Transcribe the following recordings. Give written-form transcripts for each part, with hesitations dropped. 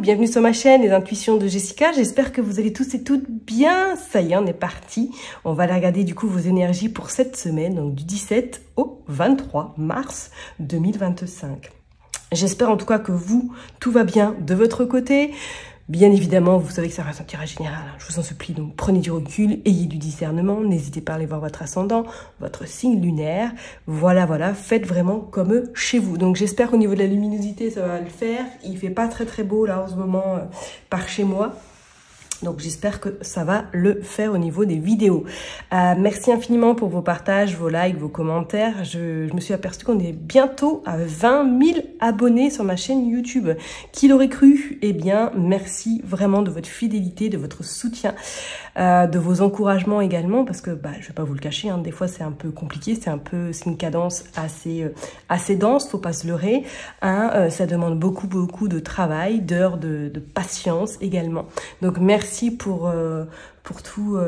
bienvenue sur ma chaîne Les Intuitions de Jessica. J'espère que vous allez tous et toutes bien. Ça y est, on est parti. On va aller regarder du coup vos énergies pour cette semaine, donc du 17 au 23 mars 2025. J'espère en tout cas que vous, tout va bien de votre côté. Bien évidemment, vous savez que ça reste un tirage général, hein, je vous en supplie, donc prenez du recul, ayez du discernement, n'hésitez pas à aller voir votre ascendant, votre signe lunaire, voilà, faites vraiment comme chez vous. Donc j'espère qu'au niveau de la luminosité, ça va le faire, il fait pas très beau là en ce moment par chez moi. Donc j'espère que ça va le faire au niveau des vidéos. Merci infiniment pour vos partages, vos likes, vos commentaires. Je me suis aperçue qu'on est bientôt à 20 000 abonnés sur ma chaîne YouTube. Qui l'aurait cru? Eh bien, merci vraiment de votre fidélité, de votre soutien, de vos encouragements également, parce que je vais pas vous le cacher, hein, des fois c'est un peu compliqué, c'est une cadence assez dense, faut pas se leurrer. Hein, ça demande beaucoup de travail, d'heures de patience également. Donc merci pour tout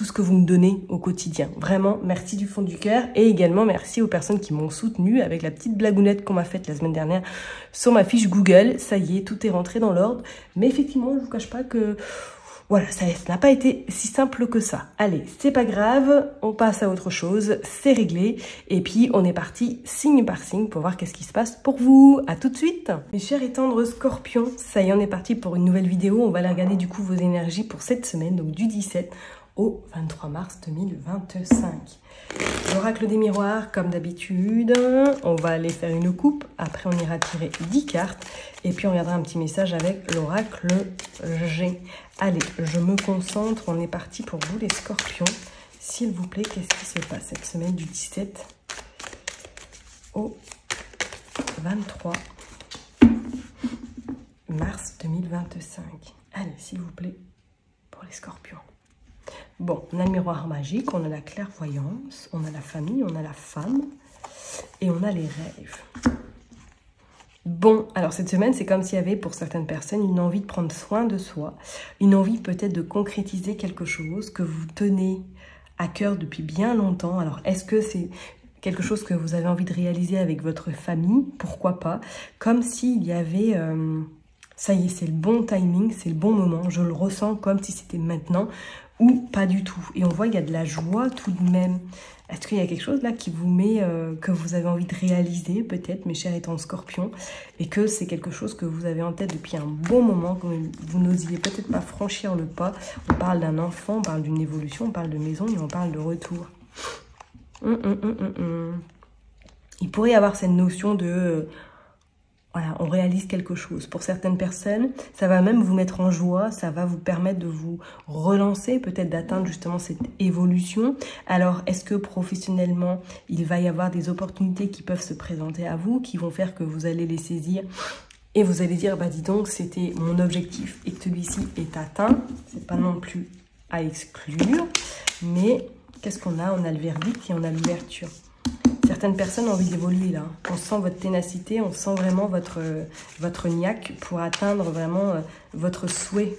ce que vous me donnez au quotidien. Vraiment, merci du fond du cœur. Et également, merci aux personnes qui m'ont soutenue avec la petite blagounette qu'on m'a faite la semaine dernière sur ma fiche Google. Ça y est, tout est rentré dans l'ordre. Mais effectivement, je ne vous cache pas que... Voilà, ça n'a pas été si simple que ça. Allez, c'est pas grave, on passe à autre chose, c'est réglé. Et puis, on est parti signe par signe pour voir qu'est-ce qui se passe pour vous. À tout de suite. Mes chers et tendres scorpions, ça y est, on est parti pour une nouvelle vidéo. On va aller regarder du coup vos énergies pour cette semaine, donc du 17 au 23 mars 2025. L'oracle des miroirs, comme d'habitude, on va aller faire une coupe. Après, on ira tirer 10 cartes. Et puis, on regardera un petit message avec l'oracle G. Allez, je me concentre. On est parti pour vous, les scorpions. S'il vous plaît, qu'est-ce qui se passe cette semaine du 17 au 23 mars 2025? Allez, s'il vous plaît, pour les scorpions. Bon, on a le miroir magique, on a la clairvoyance, on a la famille, on a la femme et on a les rêves. Bon, alors cette semaine, c'est comme s'il y avait pour certaines personnes une envie de prendre soin de soi, une envie peut-être de concrétiser quelque chose que vous tenez à cœur depuis bien longtemps. Alors, est-ce que c'est quelque chose que vous avez envie de réaliser avec votre famille? Pourquoi pas? Comme s'il y avait... ça y est, c'est le bon timing, c'est le bon moment. Je le ressens comme si c'était maintenant ou pas du tout. Et on voit qu'il y a de la joie tout de même. Est-ce qu'il y a quelque chose là qui vous met, que vous avez envie de réaliser peut-être, mes chers étant scorpions, et que c'est quelque chose que vous avez en tête depuis un bon moment, que vous n'osiez peut-être pas franchir le pas. On parle d'un enfant, on parle d'une évolution, on parle de maison et on parle de retour. Il pourrait y avoir cette notion de... voilà, on réalise quelque chose. Pour certaines personnes, ça va même vous mettre en joie, ça va vous permettre de vous relancer, peut-être d'atteindre justement cette évolution. Alors, est-ce que professionnellement, il va y avoir des opportunités qui peuvent se présenter à vous, qui vont faire que vous allez les saisir et vous allez dire, dis donc, c'était mon objectif et que celui-ci est atteint. C'est pas non plus à exclure, mais qu'est-ce qu'on a? On a le verdict et on a l'ouverture. Certaines personnes ont envie d'évoluer là. On sent votre ténacité, on sent vraiment votre niaque pour atteindre vraiment votre souhait.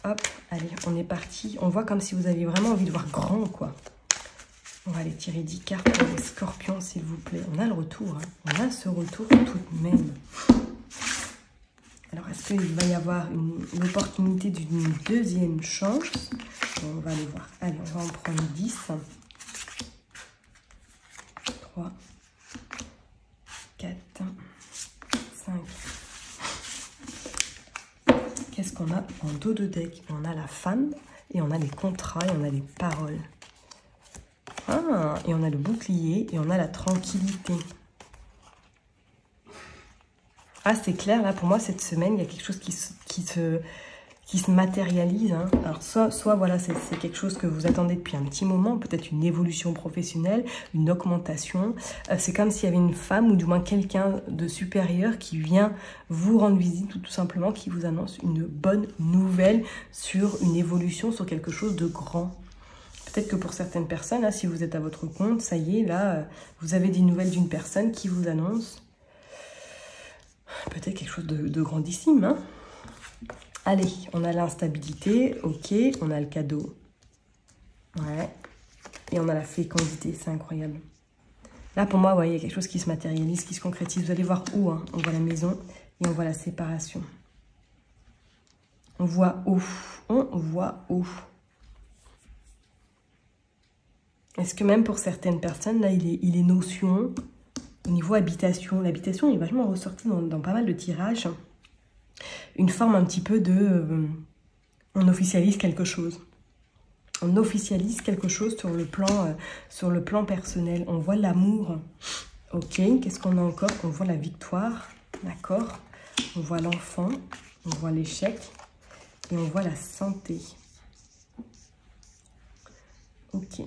Hop, allez, on est parti. On voit comme si vous aviez vraiment envie de voir grand, quoi. On va aller tirer 10 cartes pour les scorpions, s'il vous plaît. On a le retour, hein. On a ce retour tout de même. Alors, est-ce qu'il va y avoir une opportunité d'une deuxième chance? On va aller voir. Allez, on va en prendre 10. 3, 4, 5. Qu'est-ce qu'on a en dos de deck? On a la femme, et on a les contrats, et on a les paroles. Ah, et on a le bouclier, et on a la tranquillité. Ah, c'est clair, là, pour moi, cette semaine, il y a quelque chose qui se matérialise. Hein. Alors, soit voilà, c'est quelque chose que vous attendez depuis un petit moment, peut-être une évolution professionnelle, une augmentation. C'est comme s'il y avait une femme, ou du moins quelqu'un de supérieur qui vient vous rendre visite, ou tout simplement qui vous annonce une bonne nouvelle sur une évolution, sur quelque chose de grand. Peut-être que pour certaines personnes, là, si vous êtes à votre compte, ça y est, là, vous avez des nouvelles d'une personne qui vous annonce peut-être quelque chose de grandissime, hein. Allez, on a l'instabilité, ok, on a le cadeau, ouais, et on a la fécondité, c'est incroyable. Là, pour moi, ouais, il y a quelque chose qui se matérialise, qui se concrétise. Vous allez voir où, hein. On voit la maison Et on voit la séparation. On voit haut. On voit haut. Est-ce que même pour certaines personnes, là, il est notion au niveau habitation. L'habitation est vachement ressortie dans pas mal de tirages. Une forme un petit peu de... on officialise quelque chose. On officialise quelque chose sur le plan personnel. On voit l'amour. Ok, qu'est-ce qu'on a encore? On voit la victoire. D'accord. On voit l'enfant. On voit l'échec. Et on voit la santé. Ok.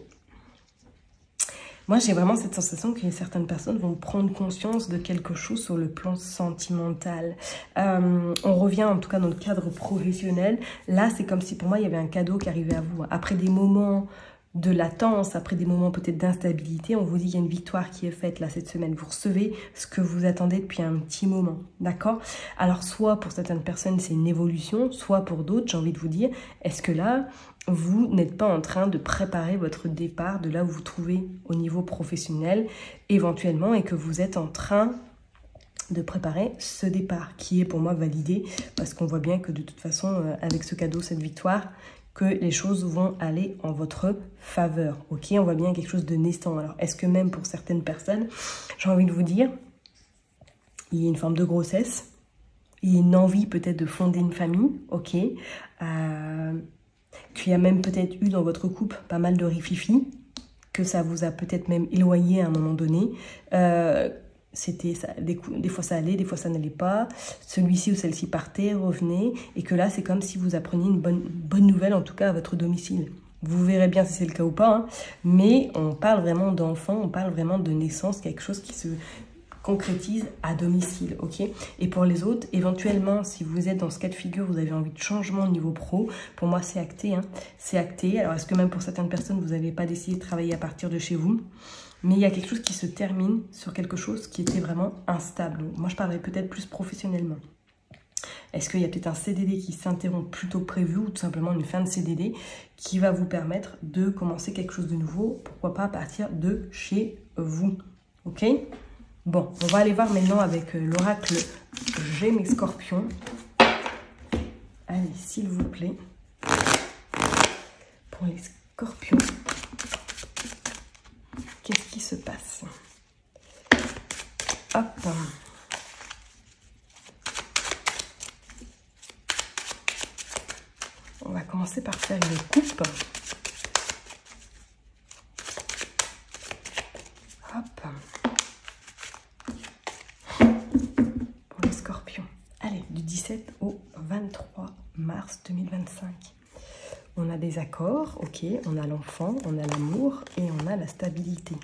Moi, j'ai vraiment cette sensation que certaines personnes vont prendre conscience de quelque chose sur le plan sentimental. On revient en tout cas dans le cadre professionnel. Là, c'est comme si pour moi, il y avait un cadeau qui arrivait à vous. Après des moments de latence, après des moments peut-être d'instabilité, on vous dit qu'il y a une victoire qui est faite là cette semaine. Vous recevez ce que vous attendez depuis un petit moment, d'accord? Alors, soit pour certaines personnes, c'est une évolution, soit pour d'autres, j'ai envie de vous dire, est-ce que là... vous n'êtes pas en train de préparer votre départ de là où vous vous trouvez au niveau professionnel éventuellement et que vous êtes en train de préparer ce départ qui est pour moi validé parce qu'on voit bien que de toute façon avec ce cadeau, cette victoire, que les choses vont aller en votre faveur. Ok, on voit bien quelque chose de naissant. Alors est-ce que même pour certaines personnes, j'ai envie de vous dire, il y a une forme de grossesse, il y a une envie peut-être de fonder une famille, ok, qu'il y a même peut-être eu dans votre couple pas mal de rififi, que ça vous a peut-être même éloigné à un moment donné. Des fois ça allait, des fois ça n'allait pas. Celui-ci ou celle-ci partait, revenait, et que là c'est comme si vous appreniez une bonne nouvelle, en tout cas à votre domicile. Vous verrez bien si c'est le cas ou pas, hein. Mais on parle vraiment d'enfant, on parle vraiment de naissance, quelque chose qui se concrétise à domicile, ok? Et pour les autres, éventuellement, si vous êtes dans ce cas de figure, vous avez envie de changement au niveau pro, pour moi, c'est acté, hein. C'est acté. Alors, est-ce que même pour certaines personnes, vous n'avez pas décidé de travailler à partir de chez vous? Mais il y a quelque chose qui se termine sur quelque chose qui était vraiment instable. Moi, je parlerais peut-être plus professionnellement. Est-ce qu'il y a peut-être un CDD qui s'interrompt plus tôt que prévu ou tout simplement une fin de CDD qui va vous permettre de commencer quelque chose de nouveau, pourquoi pas à partir de chez vous, ok? Bon, on va aller voir maintenant avec l'oracle Gémeaux Scorpion. Allez, s'il vous plaît. Pour les scorpions, qu'est-ce qui se passe? Hop. On va commencer par faire une coupe. Hop. Pour les scorpions. Allez, du 17 au 23 mars 2025. On a des accords, ok, on a l'enfant, on a l'amour et on a la stabilité.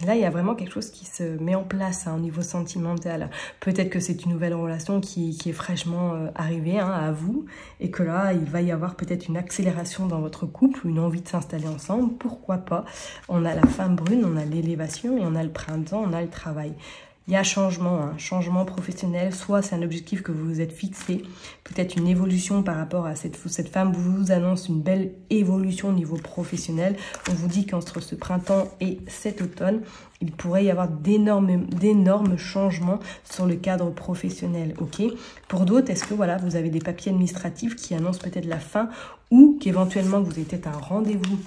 Là, il y a vraiment quelque chose qui se met en place hein, au niveau sentimental. Peut-être que c'est une nouvelle relation qui est fraîchement arrivée hein, à vous et que là, il va y avoir peut-être une accélération dans votre couple, une envie de s'installer ensemble. Pourquoi pas? On a la femme brune, on a l'élévation et on a le printemps, on a le travail. Il y a changement, un changement professionnel, soit c'est un objectif que vous vous êtes fixé, peut-être une évolution par rapport à cette femme vous annonce une belle évolution au niveau professionnel. On vous dit qu'entre ce printemps et cet automne, il pourrait y avoir d'énormes changements sur le cadre professionnel, ok? Pour d'autres, est-ce que voilà, vous avez des papiers administratifs qui annoncent peut-être la fin ou qu'éventuellement vous avez peut-être un rendez-vous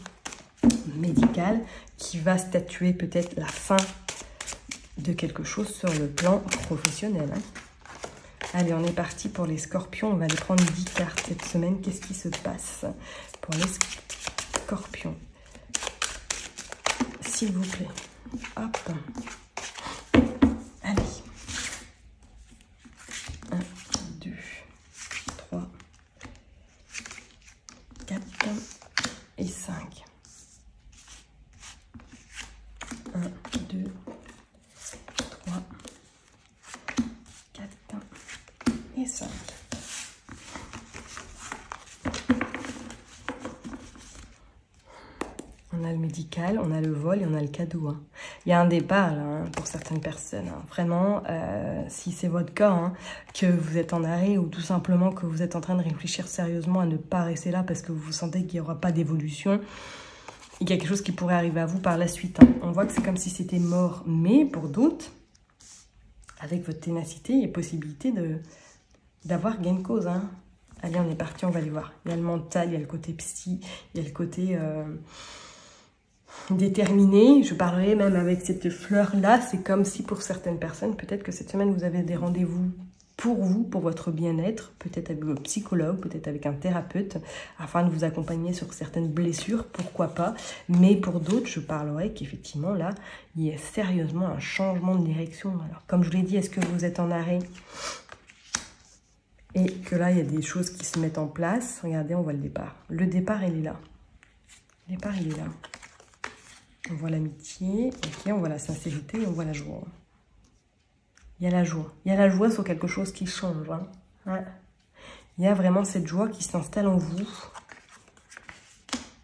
médical qui va statuer peut-être la fin de quelque chose sur le plan professionnel. Hein. Allez, on est parti pour les scorpions. On va aller prendre 10 cartes cette semaine. Qu'est-ce qui se passe pour les scorpions? S'il vous plaît. Hop. Allez. 1, 2, 3, 4 et 5. 1, 2, 3, 4 et 5. On a le médical, on a le vol et on a le cadeau. Hein. Il y a un départ là, hein, pour certaines personnes. Hein. Vraiment, si c'est votre cas, hein, que vous êtes en arrêt ou tout simplement que vous êtes en train de réfléchir sérieusement à ne pas rester là parce que vous sentez qu'il n'y aura pas d'évolution, il y a quelque chose qui pourrait arriver à vous par la suite. Hein. On voit que c'est comme si c'était mort, mais pour d'autres, avec votre ténacité et possibilité d'avoir gain de cause. Hein. Allez, on est parti, on va aller voir. Il y a le mental, il y a le côté psy, il y a le côté déterminé. Je parlerai même avec cette fleur-là. C'est comme si pour certaines personnes, peut-être que cette semaine, vous avez des rendez-vous pour vous, pour votre bien-être, peut-être avec votre psychologue, peut-être avec un thérapeute, afin de vous accompagner sur certaines blessures, pourquoi pas. Mais pour d'autres, je parlerai qu'effectivement, là, il y a sérieusement un changement de direction. Alors, comme je vous l'ai dit, est-ce que vous êtes en arrêt et que là, il y a des choses qui se mettent en place? Regardez, on voit le départ. Le départ, il est là. Le départ, il est là. On voit l'amitié, ok, on voit la sincérité et on voit la joie. Il y a la joie. Il y a la joie sur quelque chose qui change. Hein. Ouais. Il y a vraiment cette joie qui s'installe en vous.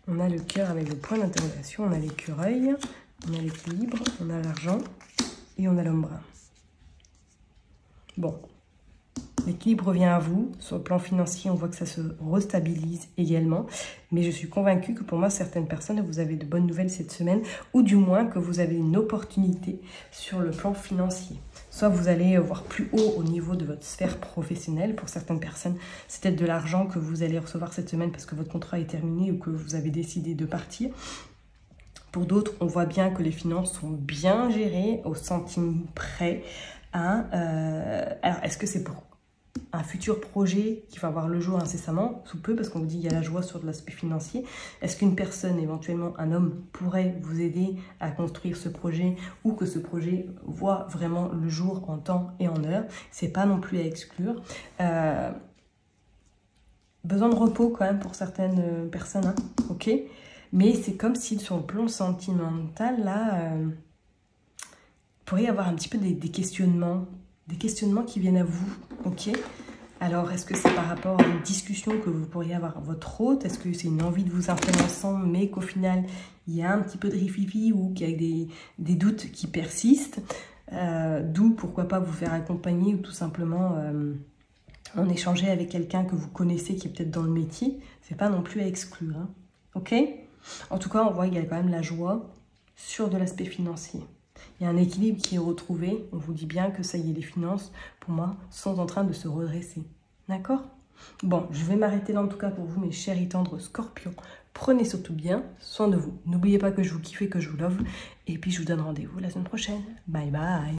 On a le cœur avec le point d'interrogation. On a l'écureuil. On a l'équilibre. On a l'argent. Et on a l'homme brun. Bon. L'équilibre revient à vous. Sur le plan financier, on voit que ça se restabilise également. Mais je suis convaincue que pour moi, certaines personnes, vous avez de bonnes nouvelles cette semaine. Ou du moins que vous avez une opportunité sur le plan financier. Soit vous allez voir plus haut au niveau de votre sphère professionnelle. Pour certaines personnes, c'est peut-être de l'argent que vous allez recevoir cette semaine parce que votre contrat est terminé ou que vous avez décidé de partir. Pour d'autres, on voit bien que les finances sont bien gérées au centime près. Hein. Alors, est-ce que c'est pour un futur projet qui va voir le jour incessamment, sous peu, parce qu'on vous dit qu'il y a la joie sur de l'aspect financier? Est-ce qu'une personne, éventuellement un homme, pourrait vous aider à construire ce projet ou que ce projet voit vraiment le jour en temps et en heure? C'est pas non plus à exclure. Besoin de repos quand même pour certaines personnes, hein, ok? Mais c'est comme si sur le plan sentimental, là, il pourrait y avoir un petit peu des questionnements. Des questionnements qui viennent à vous, ok? Alors, est-ce que c'est par rapport à une discussion que vous pourriez avoir avec votre hôte? Est-ce que c'est une envie de vous installer ensemble, mais qu'au final, il y a un petit peu de rififi ou qu'il y a des doutes qui persistent? D'où, pourquoi pas, vous faire accompagner ou tout simplement en échanger avec quelqu'un que vous connaissez qui est peut-être dans le métier. C'est pas non plus à exclure, hein, ok? En tout cas, on voit qu'il y a quand même la joie sur de l'aspect financier. Il y a un équilibre qui est retrouvé. On vous dit bien que ça y est, les finances, pour moi, sont en train de se redresser. D'accord? Bon, je vais m'arrêter là en tout cas pour vous, mes chers et tendres scorpions. Prenez surtout bien soin de vous. N'oubliez pas que je vous kiffe et que je vous love. Et puis, je vous donne rendez-vous la semaine prochaine. Bye bye!